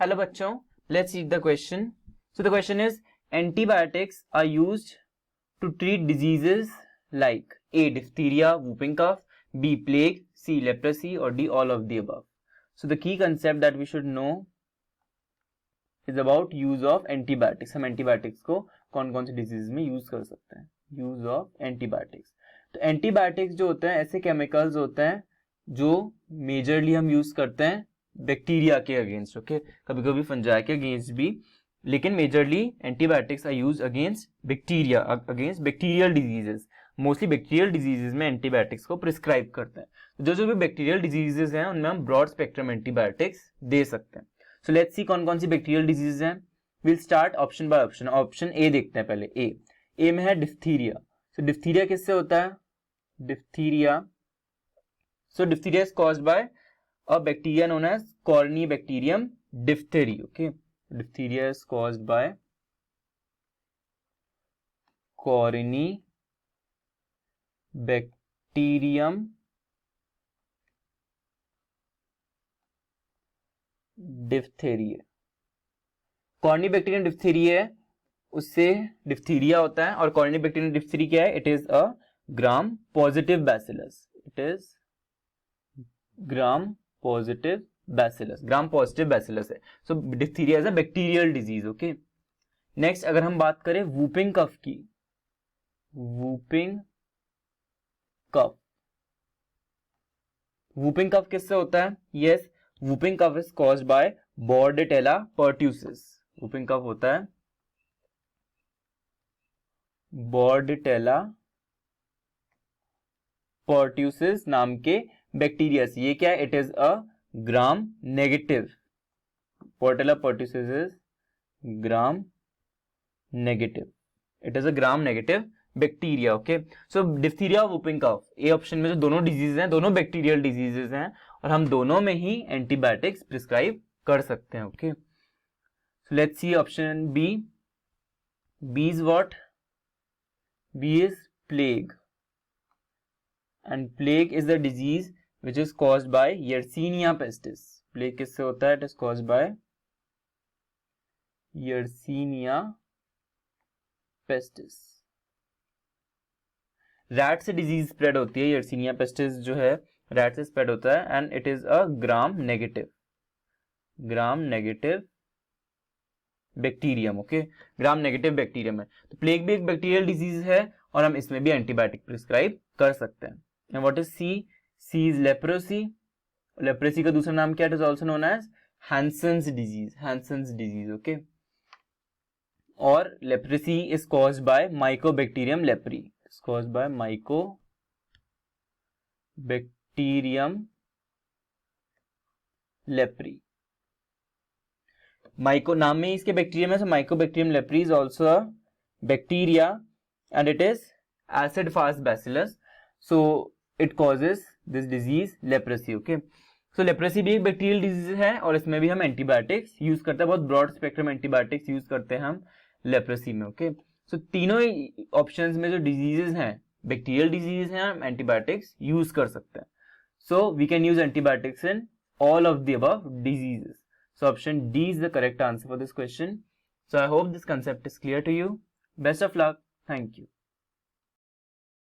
Hello बच्चों, let's read the question. So the question is, antibiotics are used to treat diseases like A. diphtheria, whooping cough, B. plague, C. leprosy or D. all of the above. So the key concept that we should know is about use of antibiotics. हम antibiotics को कौन कौन से disease में use कर सकते हैं. Use of antibiotics. तो antibiotics जो होते हैं ऐसे chemicals होते हैं जो majorly हम use करते हैं बैक्टीरिया के अगेंस्ट. ओके, कभी कभी फंजाई के अगेंस्ट भी, लेकिन majorly antibiotics are use against bacteria, against bacterial diseases. Mostly bacterial diseases में एंटीबायोटिक्स को प्रिस्क्राइब करते हैं. जो जो भी बैक्टीरियल डिजीजेस हैं उनमें हम ब्रॉड स्पेक्ट्रम एंटीबायोटिक्स दे सकते हैं. सो लेट्स सी कौन कौन सी बैक्टीरियल डिजीज हैं. Will start option by option. Option A देखते हैं पहले. ए में है डिप्थीरिया. सो डिप्थीरिया किससे होता है? Diphtheria. So diphtheria is caused bye a bacteria known as Corynebacterium diphtheria. Okay, diphtheria is caused by Corynebacterium diphtheria. Corynebacterium diphtheria है, उससे डिप्थीरिया होता है. और Corynebacterium diphtheria क्या है? It is a gram positive bacillus. It is gram positive bacillus. Gram positive bacillus है. So diphtheria is a bacterial disease. Okay, next अगर हम बात करें वूपिंग कफ की. Whooping cough. वूपिंग कफ किससे होता है? Yes, whooping cough is caused by Bordetella pertussis. Whooping cough होता है बॉर्डेटेला पर्ट्यूसिस नाम के बैक्टीरिया से. ये क्या है? It is a gram negative. Bordetella pertussis is gram negative. It is a gram negative bacteria. Okay, so diphtheria और whooping cough, A option में जो दोनों डिजीज हैं दोनों बैक्टीरियल डिजीजेस हैं और हम दोनों में ही एंटीबायोटिक्स प्रिस्क्राइब कर सकते हैं. Okay, so let's see option B. B is what? B is plague. And plague is the disease which is caused by Yersinia pestis. Plague किससे होता है? It is caused by Yersinia pestis. Rat से disease spread होती है. Yersinia pestis जो है rat से spread होता है and it is a gram negative. gram negative bacterium. Okay, gram negative bacterium है. तो प्लेग भी एक बैक्टीरियल डिजीज है और हम इसमें भी एंटीबायोटिक प्रिस्क्राइब कर सकते हैं. And what is C? C is leprosy. Leprosy का दूसरा नाम क्या है? It is also known as Hansen's disease. Hansen's disease. Okay. और leprosy is caused by Mycobacterium leprae. It's caused by Mycobacterium leprae. Myco नाम में इसके बैक्टीरियम है. So Mycobacterium leprae is also a bacteria and it is acid fast bacillus. So it causes this disease leprosy. Okay, so leprosy भी एक bacterial disease है और इसमें भी हम एंटीबायोटिक्स यूज करते हैं. बहुत ब्रॉड स्पेक्ट्रम एंटीबायोटिक्स यूज करते हैं हम लेप्रोसी में. ओके, सो तीनों ऑप्शंस में जो डिजीजेस हैं बैक्टीरियल डिजीज हैं, हम एंटीबायोटिक्स यूज कर सकते हैं. So we can use antibiotics in all of the above diseases. So option D is the correct answer for this question. So I hope this concept is clear to you. Best of luck. Thank you.